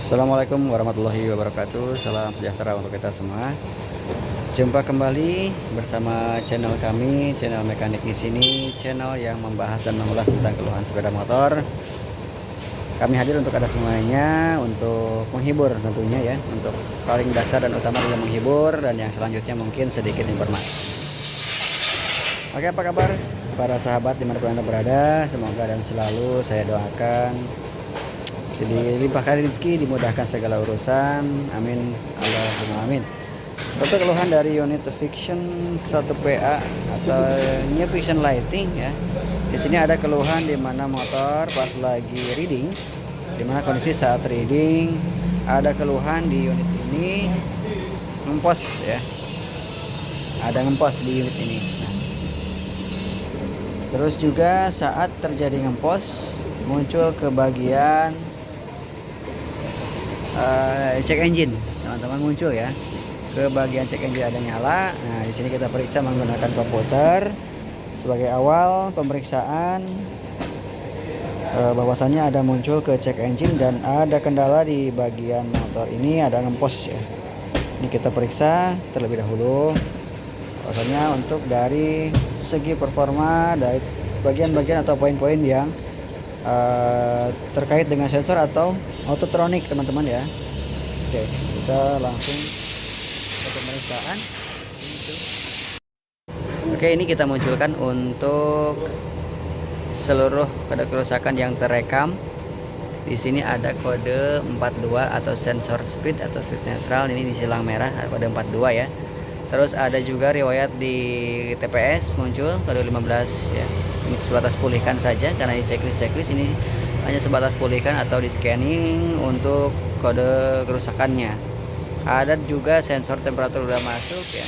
Assalamualaikum warahmatullahi wabarakatuh. Salam sejahtera untuk kita semua. Jumpa kembali bersama channel kami, channel mekanik di sini, channel yang membahas dan mengulas tentang keluhan sepeda motor. Kami hadir untuk ada semuanya, untuk menghibur tentunya ya, untuk paling dasar dan utama adalah menghibur, dan yang selanjutnya mungkin sedikit informasi. Oke, apa kabar para sahabat dimanapun Anda berada? Semoga dan selalu saya doakan jadi limpahkan rezeki, dimudahkan segala urusan. Amin. Allahumma amin. Satu keluhan dari unit Fiction 1PA atau New Fiction Lighting ya. Di sini ada keluhan di mana motor pas lagi reading, di mana kondisi saat reading ada keluhan di unit ini ngempos ya. Ada ngempos di unit ini. Nah, terus juga saat terjadi ngempos muncul ke bagian check engine, teman-teman, muncul ya ke bagian check engine ada nyala. Nah, di sini kita periksa menggunakan komputer sebagai awal pemeriksaan, bahwasannya ada muncul ke check engine dan ada kendala di bagian motor ini, ada ngempos ya. Ini kita periksa terlebih dahulu bahwasanya untuk dari segi performa dari bagian-bagian atau poin-poin yang terkait dengan sensor atau autotronic, teman-teman ya. Oke, kita langsung ke pemeriksaan. Oke, ini kita munculkan untuk seluruh kode kerusakan yang terekam. Di sini ada kode 42 atau sensor speed atau speed netral, ini di silang merah kode 42 ya. Terus ada juga riwayat di TPS muncul kode 15 ya. Ini sebatas pulihkan saja karena di checklist ini hanya sebatas pulihkan atau di scanning untuk kode kerusakannya. Ada juga sensor temperatur udah masuk ya.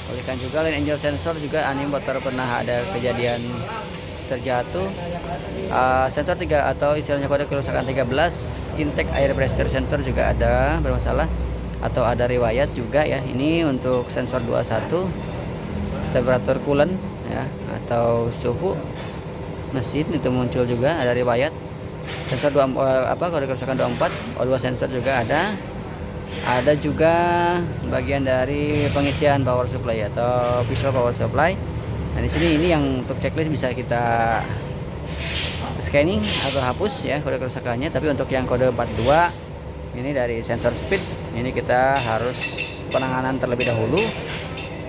Pulihkan juga line angel sensor juga, ini motor pernah ada kejadian terjatuh. Sensor 3 atau istilahnya kode kerusakan 13 intake air pressure sensor juga ada bermasalah atau ada riwayat juga ya. Ini untuk sensor 21 temperatur coolant ya atau suhu mesin itu muncul juga ada riwayat. Sensor kode kerusakan 24 O2 sensor juga ada juga bagian dari pengisian power supply atau visual power supply. Nah, di sini ini yang untuk checklist bisa kita scanning atau hapus ya kode kerusakannya, tapi untuk yang kode 42 ini dari sensor speed ini kita harus penanganan terlebih dahulu,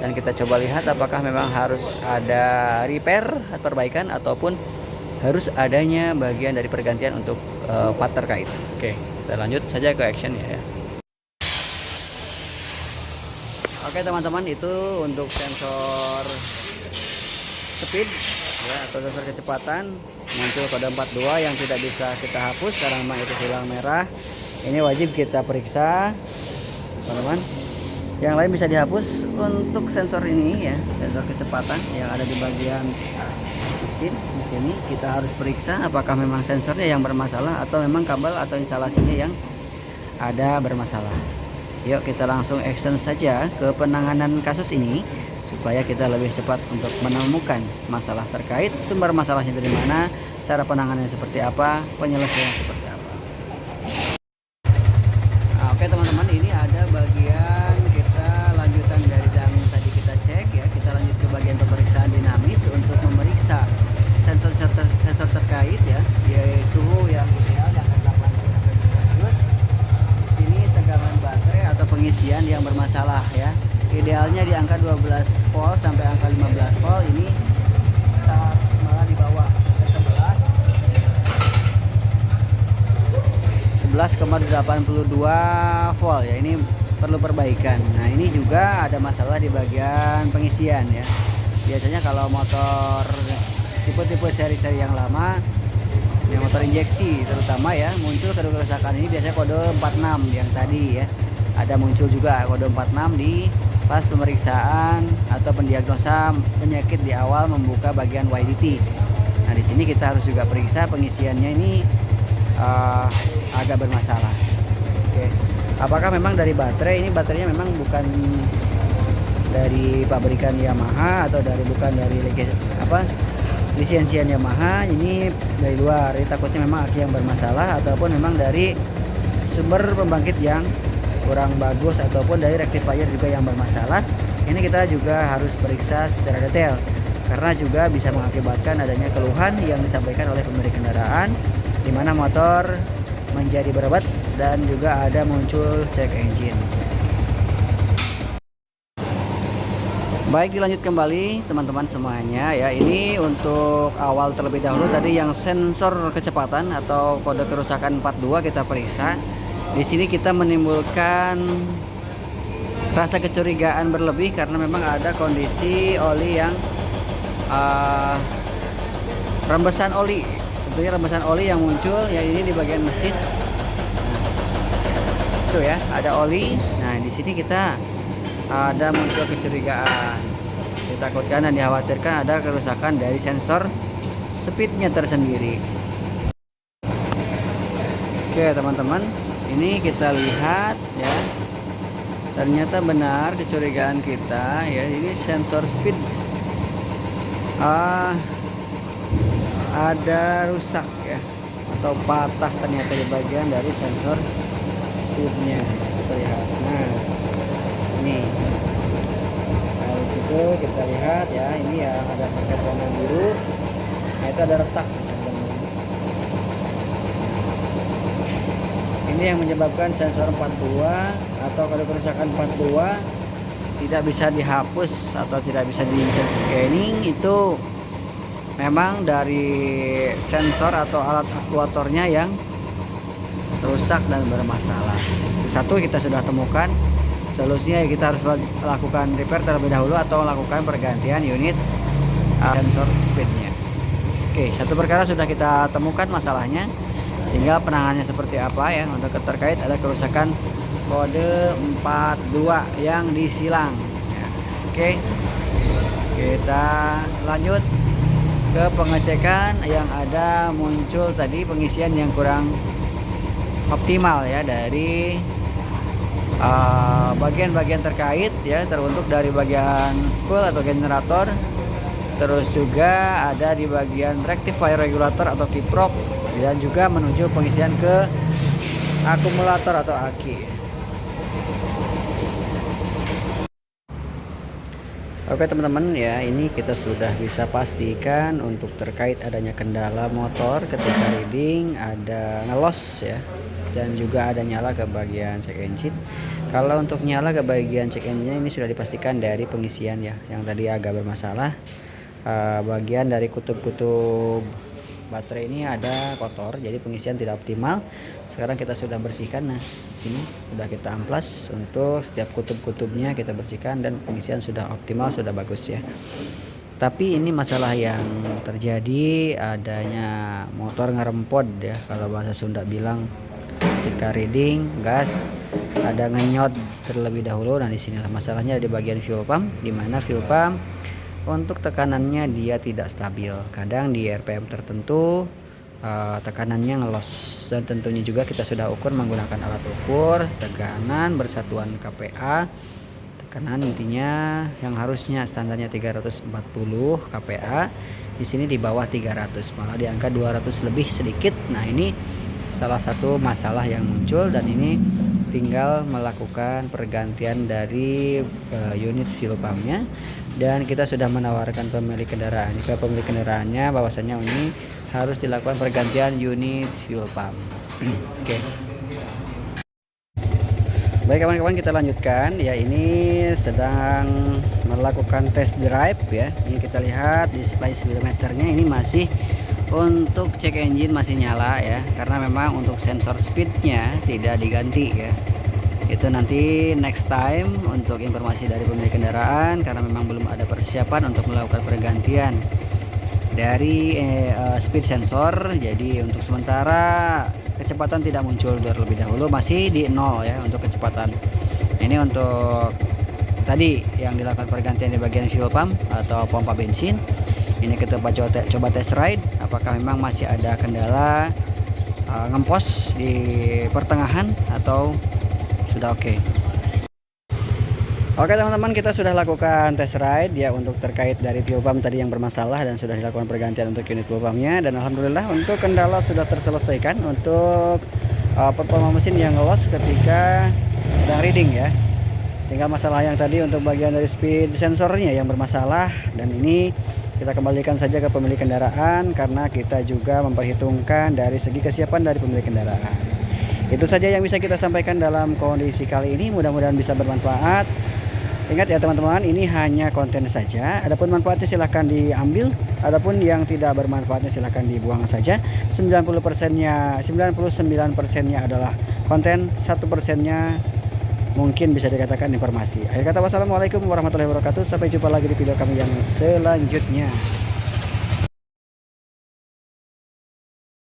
dan kita coba lihat apakah memang harus ada repair atau perbaikan ataupun harus adanya bagian dari pergantian untuk part terkait. Oke, kita lanjut saja ke action ya. Oke teman-teman, itu untuk sensor speed ya atau sensor kecepatan muncul kode 42 yang tidak bisa kita hapus karena memang itu silang merah. Ini wajib kita periksa teman-teman. Yang lain bisa dihapus. Untuk sensor ini ya, sensor kecepatan yang ada di bagian mesin di sini kita harus periksa apakah memang sensornya yang bermasalah atau memang kabel atau instalasinya yang ada bermasalah. Yuk kita langsung action saja ke penanganan kasus ini supaya kita lebih cepat untuk menemukan masalah terkait, sumber masalahnya dari mana, cara penanganannya seperti apa, penyelesaiannya seperti apa. Nah, oke teman-teman, ini ada bagian kita lanjutan dari yang tadi kita cek ya. Kita lanjut ke bagian pemeriksaan dinamis untuk memeriksa sensor terkait ya, di suhu yang ideal yang 8 di sini tegangan baterai atau pengisian yang bermasalah ya. Idealnya di angka 12 volt sampai angka 15 volt, ini start malah di bawah 11,82 volt ya. Ini perlu perbaikan. Nah, ini juga ada masalah di bagian pengisian ya. Biasanya kalau motor tipe-tipe seri-seri yang lama, yang motor injeksi terutama ya, muncul kode kerusakan ini biasanya kode 46 yang tadi ya. Ada muncul juga kode 46 di pas pemeriksaan atau pendiagnosa penyakit di awal membuka bagian YDT. Nah, di sini kita harus juga periksa pengisiannya ini agak bermasalah. Oke. Apakah memang dari baterai? Ini baterainya memang bukan dari pabrikan Yamaha atau bukan dari lisensian Yamaha, ini dari luar. Ini takutnya memang aki yang bermasalah ataupun memang dari sumber pembangkit yang kurang bagus ataupun dari rectifier juga yang bermasalah, ini kita juga harus periksa secara detail karena juga bisa mengakibatkan adanya keluhan yang disampaikan oleh pemilik kendaraan di mana motor menjadi berobat dan juga ada muncul check engine. Baik, dilanjut kembali teman-teman semuanya ya. Ini untuk awal terlebih dahulu tadi yang sensor kecepatan atau kode kerusakan 42 kita periksa. Di sini kita menimbulkan rasa kecurigaan berlebih karena memang ada kondisi oli yang rembesan oli. Tentunya rembesan oli yang muncul ya ini di bagian mesin. Itu ya, ada oli. Nah, di sini kita ada muncul kecurigaan, ditakutkan dan dikhawatirkan ada kerusakan dari sensor speednya tersendiri. Oke teman-teman, ini kita lihat ya, ternyata benar kecurigaan kita ya, ini sensor speed ada rusak ya atau patah ternyata di bagian dari sensor speednya. Kita lihat, nah ini dari situ kita lihat ya, ini ya ada soket warna biru, nah itu ada retak. Ini yang menyebabkan sensor 42 atau kalau kerusakan 42 tidak bisa dihapus atau tidak bisa di scanning, itu memang dari sensor atau alat aktuatornya yang rusak dan bermasalah. Satu kita sudah temukan solusinya, kita harus lakukan repair terlebih dahulu atau lakukan pergantian unit sensor speednya. Oke, satu perkara sudah kita temukan masalahnya, tinggal penanganannya seperti apa ya. Untuk terkait ada kerusakan kode 42 yang disilang ya. Oke, kita lanjut ke pengecekan yang ada muncul tadi pengisian yang kurang optimal ya dari bagian-bagian terkait ya, teruntuk dari bagian spool atau generator, terus juga ada di bagian rectifier regulator atau kiprop, dan juga menuju pengisian ke akumulator atau aki. Oke teman-teman ya, ini kita sudah bisa pastikan untuk terkait adanya kendala motor ketika reading, ada ngelos ya, dan juga ada nyala ke bagian check engine. Kalau untuk nyala ke bagian check engine ini sudah dipastikan dari pengisian ya, yang tadi agak bermasalah. Bagian dari kutub-kutub baterai ini ada kotor, jadi pengisian tidak optimal. Sekarang kita sudah bersihkan, nah sini sudah kita amplas untuk setiap kutub-kutubnya kita bersihkan dan pengisian sudah optimal, sudah bagus ya. Tapi ini masalah yang terjadi adanya motor ngerempod ya, kalau bahasa Sunda bilang ketika reading gas ada ngenyot terlebih dahulu. Nah disinilah masalahnya di bagian fuel pump, dimana fuel pump untuk tekanannya dia tidak stabil, kadang di RPM tertentu tekanannya ngelos, dan tentunya juga kita sudah ukur menggunakan alat ukur tekanan bersatuan kPa. Tekanan intinya yang harusnya standarnya 340 kPa, di sini di bawah 300, malah di angka 200 lebih sedikit. Nah ini salah satu masalah yang muncul, dan ini tinggal melakukan pergantian dari unit fuel pumpnya, dan kita sudah menawarkan pemilik kendaraan ke pemilik kendaraannya bahwasanya ini harus dilakukan pergantian unit fuel pump. Oke. Baik kawan-kawan, kita lanjutkan ya, ini sedang melakukan test drive ya. Ini kita lihat display speedometernya ini masih untuk check engine masih nyala ya, karena memang untuk sensor speednya tidak diganti ya. Itu nanti next time untuk informasi dari pemilik kendaraan, karena memang belum ada persiapan untuk melakukan pergantian dari speed sensor. Jadi untuk sementara kecepatan tidak muncul terlebih dahulu, masih di 0 ya untuk kecepatan. Ini untuk tadi yang dilakukan pergantian di bagian fuel pump atau pompa bensin. Ini kita coba test ride apakah memang masih ada kendala ngempos di pertengahan atau sudah oke. Oke teman-teman, kita sudah lakukan test ride ya untuk terkait dari fuel pump tadi yang bermasalah, dan sudah dilakukan pergantian untuk unit fuel pumpnya, dan alhamdulillah untuk kendala sudah terselesaikan untuk performa mesin yang loss ketika sedang reading ya. Tinggal masalah yang tadi untuk bagian dari speed sensornya yang bermasalah, dan ini kita kembalikan saja ke pemilik kendaraan karena kita juga memperhitungkan dari segi kesiapan dari pemilik kendaraan. Itu saja yang bisa kita sampaikan dalam kondisi kali ini, mudah-mudahan bisa bermanfaat. Ingat ya teman-teman, ini hanya konten saja. Adapun manfaatnya silahkan diambil, adapun yang tidak bermanfaatnya silahkan dibuang saja. 90%-nya, 99%-nya adalah konten, 1%-nya mungkin bisa dikatakan informasi. Akhir kata, wassalamualaikum warahmatullahi wabarakatuh. Sampai jumpa lagi di video kami yang selanjutnya.